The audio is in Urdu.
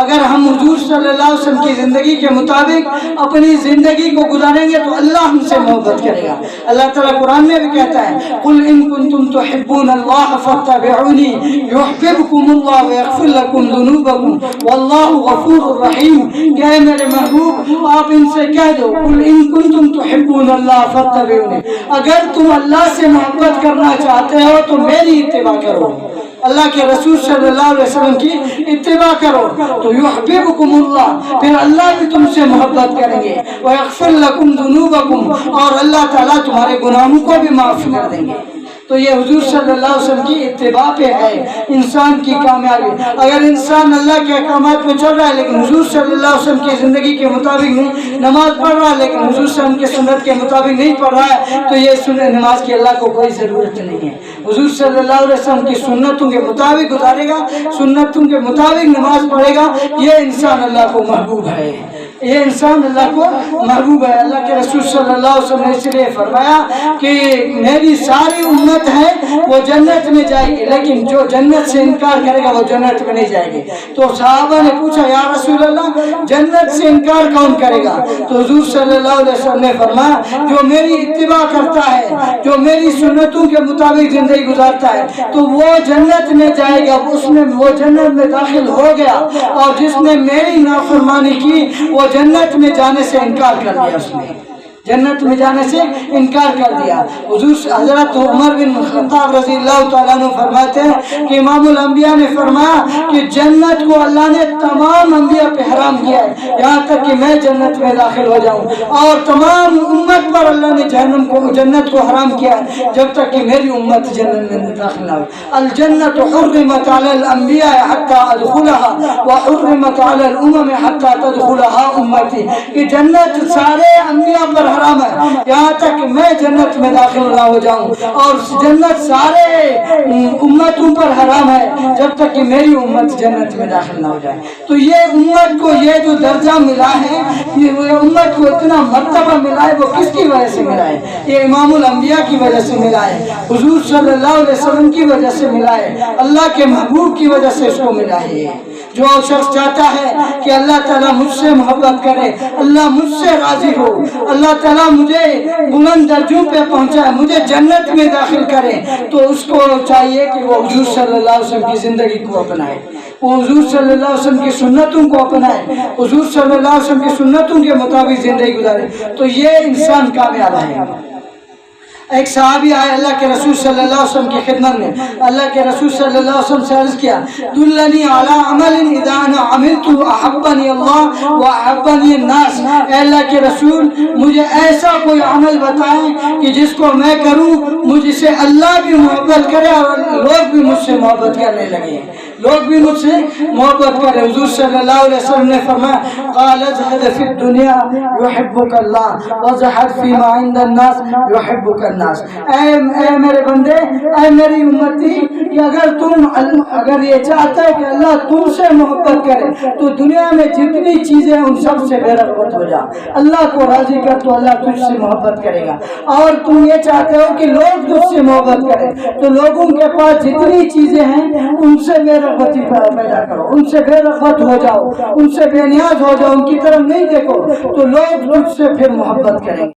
اگر ہم حضور صلی اللہ علیہ وسلم کی زندگی کے مطابق اپنی زندگی کو گزاریں گے تو اللہ ہم سے محبت کرے گا۔ اللہ تعالیٰ قرآن میں بھی کہتا ہے قل ان کنتم تحبون اللہ فاتبعونی یحببکم اللہ ویغفر لکم ذنوبکم واللہ غفور رحیم۔ کہ اے میرے محبوب آپ ان سے کہہ دو قل ان کنتم تحبون اللہ فاتبعونی، اگر تم اللہ سے محبت کرنا چاہتے ہو تو میری اتباع کرو، اللہ کے رسول صلی اللہ علیہ وسلم کی اتباع کرو تو یحببکم اللہ، پھر اللہ بھی تم سے محبت کریں گے، ویغفر لکم ذنوبکم، اور اللہ تعالیٰ تمہارے گناہوں کو بھی معاف کر دیں گے۔ تو یہ حضور صلی اللہ علیہ وسلم کی اتباع پہ ہے انسان کی کامیابی۔ اگر انسان اللہ کے احکامات میں چل رہا ہے لیکن حضور صلی اللہ علیہ وسلم کی زندگی کے مطابق نہیں، نماز پڑھ رہا ہے لیکن حضور صلی اللہ علیہ وسلم کی سنت کے مطابق نہیں پڑھ رہا ہے، تو یہ نماز کی اللہ کو کوئی ضرورت نہیں ہے۔ حضور صلی اللہ علیہ وسلم کی سنتوں کے مطابق گزارے گا، سنتوں کے مطابق نماز پڑھے گا، یہ انسان اللہ کو محبوب ہے، یہ انسان اللہ کو محبوب ہے۔ اللہ کے رسول صلی اللہ علیہ وسلم نے اس لیے فرمایا کہ میری ساری امت ہے وہ جنت میں جائے گی لیکن جو جنت سے انکار کرے گا وہ جنت میں نہیں جائے گی۔ تو صحابہ نے پوچھا یا رسول اللہ جنت سے انکار کون کرے گا؟ تو حضور صلی اللہ علیہ وسلم نے فرمایا جو میری اتباع کرتا ہے، جو میری سنتوں کے مطابق زندگی گزارتا ہے تو وہ جنت میں جائے گا، اس میں وہ جنت میں داخل ہو گیا، اور جس نے میری نافرمانی کی وہ جنت میں جانے سے انکار کر دیا، اس نے جنت میں جانے سے انکار کر دیا۔ حضور حضرت عمر بن خطاب رضی اللہ تعالیٰ عنہ فرماتے ہیں کہ امام الانبیاء نے فرمایا کہ جنت کو اللہ نے تمام انبیاء پہ حرام کیا ہے یہاں تک کہ میں جنت میں داخل ہو جاؤں، اور تمام امت پر اللہ نے جنت کو حرام کیا ہے جب تک کہ میری امت جنت میں داخل نہ ہو۔ الجنت حرمت علی الانبیاء حتی ادخلها وحرمت علی الامم حتی تدخلها امتی، کہ جنت سارے انبیاء پر حرام ہے یہاں تک کہ میں جنت میں داخل نہ ہو جاؤں، اور جنت سارے امتوں پر حرام ہے جب تک کہ میری امت جنت میں داخل نہ ہو جائے۔ تو یہ امت کو یہ جو درجہ ملا ہے، یہ امت کو اتنا مرتبہ ملا ہے، وہ کس کی وجہ سے ملا ہے؟ یہ امام الانبیاء کی وجہ سے ملا ہے، حضور صلی اللہ علیہ وسلم کی وجہ سے ملا ہے، اللہ کے محبوب کی وجہ سے اس کو ملا ہے۔ جو شخص چاہتا ہے کہ اللہ تعالیٰ مجھ سے محبت کرے، اللہ مجھ سے راضی ہو، اللہ تعالیٰ مجھے بلند درجوں پہ پہنچائے، مجھے جنت میں داخل کرے، تو اس کو چاہیے کہ وہ حضور صلی اللہ علیہ وسلم کی زندگی کو اپنائے، وہ حضور صلی اللہ علیہ وسلم کی سنتوں کو اپنائے، حضور صلی اللہ علیہ وسلم کی سنتوں کے مطابق زندگی گزارے، تو یہ انسان کامیاب ہے۔ ایک صحابی آئے اللہ کے رسول صلی اللہ علیہ وسلم کی خدمت میں، اللہ کے رسول صلی اللہ علیہ وسلم سے عرض کیا دلنی علی عمل اذا انا عملت احبنی اللہ واحبنی الناس، اے اللہ کے رسول مجھے ایسا کوئی عمل بتائیں کہ جس کو میں کروں مجھ سے اللہ بھی محبت کرے اور لوگ بھی مجھ سے محبت کرنے لگے، لوگ بھی مجھ سے محبت کرے۔ حضور صلی اللہ علیہ وسلم نے فرمایا قال ازہد فی الدنیا یحبک اللہ وازہد فیما عند الناس یحبک الناس، اے میرے بندے، اے میری امتی، کہ اگر یہ چاہتا ہے کہ اللہ تم سے محبت کرے تو دنیا میں جتنی چیزیں ان سب سے بے رغبت ہو جا، اللہ کو راضی کر تو اللہ تجھ سے محبت کرے گا، اور تم یہ چاہتے ہو کہ لوگ تجھ سے محبت کریں تو لوگوں کے پاس جتنی چیزیں ہیں ان سے بے رغبتی پیدا کرو، ان سے بے رغبت ہو جاؤ، ان سے بے نیاز ہو جاؤ، ان کی طرف نہیں دیکھو تو لوگ تجھ سے پھر محبت کریں گے۔